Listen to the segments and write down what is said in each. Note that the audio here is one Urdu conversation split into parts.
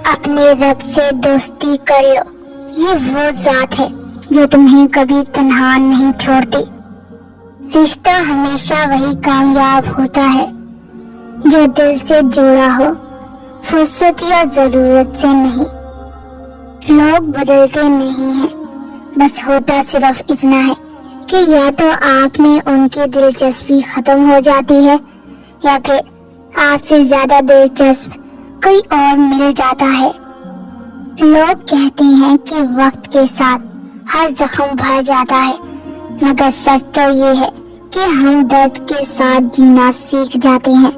اپنے رب سے دوستی کر لو، یہ وہ ذات ہے جو تمہیں کبھی تنہا نہیں چھوڑتی۔ رشتہ ہمیشہ وہی کامیاب ہوتا ہے جو دل سے جڑا ہو، فرصت یا ضرورت سے نہیں۔ لوگ بدلتے نہیں ہیں، بس ہوتا صرف اتنا ہے کہ یا تو آپ میں ان کی دلچسپی ختم ہو جاتی ہے یا پھر آپ سے زیادہ دلچسپ کوئی اور مل جاتا ہے۔ لوگ کہتے ہیں کہ وقت کے ساتھ ہر زخم بھر جاتا ہے، مگر سچ تو یہ ہے کہ ہم درد کے ساتھ جینا سیکھ جاتے ہیں۔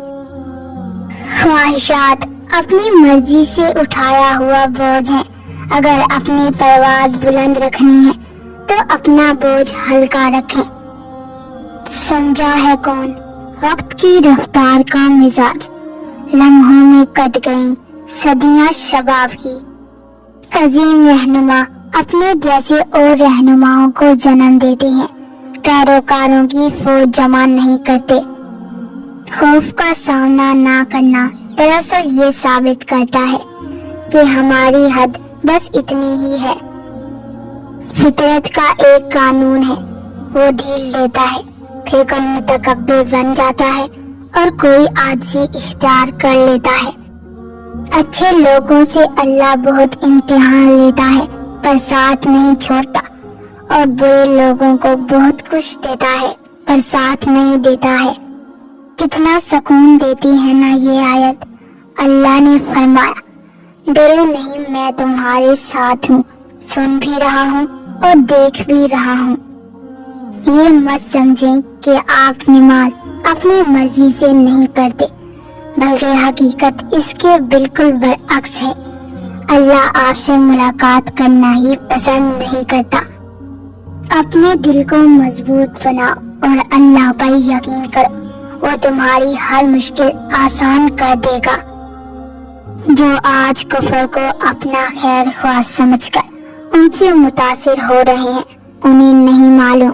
خواہشات اپنی مرضی سے اٹھایا ہوا بوجھ ہیں، اگر اپنی پرواز بلند رکھنی ہے تو اپنا بوجھ ہلکا رکھیں۔ سمجھا ہے کون وقت کی رفتار کا مزاج، لمحوں میں کٹ گئیں صدیاں شباب کی۔ عظیم رہنما اپنے جیسے اور رہنماؤں کو جنم دیتے ہیں، پیروکاروں کی فوج جمع نہیں کرتے۔ خوف کا سامنا نہ کرنا دراصل یہ ثابت کرتا ہے کہ ہماری حد بس اتنی ہی ہے۔ فطرت کا ایک قانون ہے، وہ ڈھیل دیتا ہے، پھر کوئی متکبر بن جاتا ہے اور کوئی عاجزی اختیار کر لیتا ہے۔ اچھے لوگوں سے اللہ بہت امتحان لیتا ہے پر ساتھ نہیں چھوڑتا، اور برے لوگوں کو بہت کچھ دیتا ہے پر ساتھ نہیں دیتا ہے۔ کتنا سکون دیتی ہے نا یہ آیت۔ اللہ نے فرمایا، ڈرو نہیں، میں تمہارے ساتھ ہوں، سن بھی رہا ہوں اور دیکھ بھی رہا ہوں۔ یہ مت سمجھیں کہ آپ نماز اپنی مرضی سے نہیں پڑھتے، بلکہ حقیقت اس کے بالکل برعکس ہے۔ اللہ آپ سے ملاقات کرنا ہی پسند نہیں کرتا۔ اپنے دل کو مضبوط بناؤ اور اللہ پر یقین کرو، وہ تمہاری ہر مشکل آسان کر دے گا۔ جو آج کفر کو اپنا خیر خواہ سمجھ کر ان سے متاثر ہو رہے ہیں، انہیں نہیں معلوم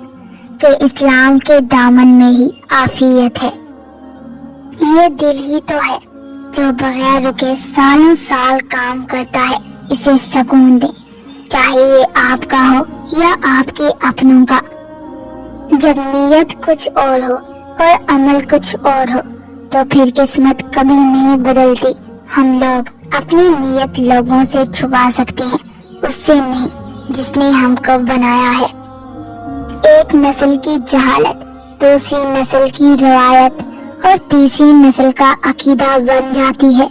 کہ اسلام کے دامن میں ہی عافیت ہے۔ یہ دل ہی تو ہے جو بغیر رکے سالوں سال کام کرتا ہے، اسے سکون دے، چاہے یہ آپ کا ہو یا آپ کے اپنوں کا۔ جب نیت کچھ اور ہو اور عمل کچھ اور ہو تو پھر قسمت کبھی نہیں بدلتی۔ ہم لوگ اپنی نیت لوگوں سے چھپا سکتے ہیں، اس سے نہیں جس نے ہم کو بنایا ہے۔ ایک نسل کی جہالت دوسری نسل کی روایت اور تیسری نسل کا عقیدہ بن جاتی ہے۔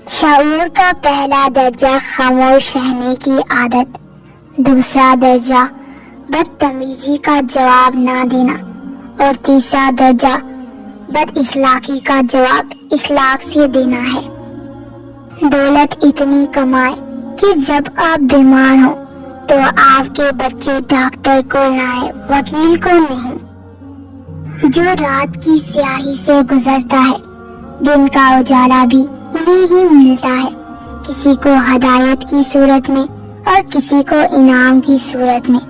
شعور کا پہلا درجہ خاموش رہنے کی عادت، دوسرا درجہ بدتمیزی کا جواب نہ دینا، اور تیسرا درجہ بد اخلاقی کا جواب اخلاق سے دینا ہے۔ دولت اتنی کمائیں کہ جب آپ بیمار ہوں تو آپ کے بچے ڈاکٹر کو لائیں، وکیل کو نہیں۔ جو رات کی سیاہی سے گزرتا ہے، دن کا اجالا بھی انہیں ہی ملتا ہے، کسی کو ہدایت کی صورت میں اور کسی کو انعام کی صورت میں۔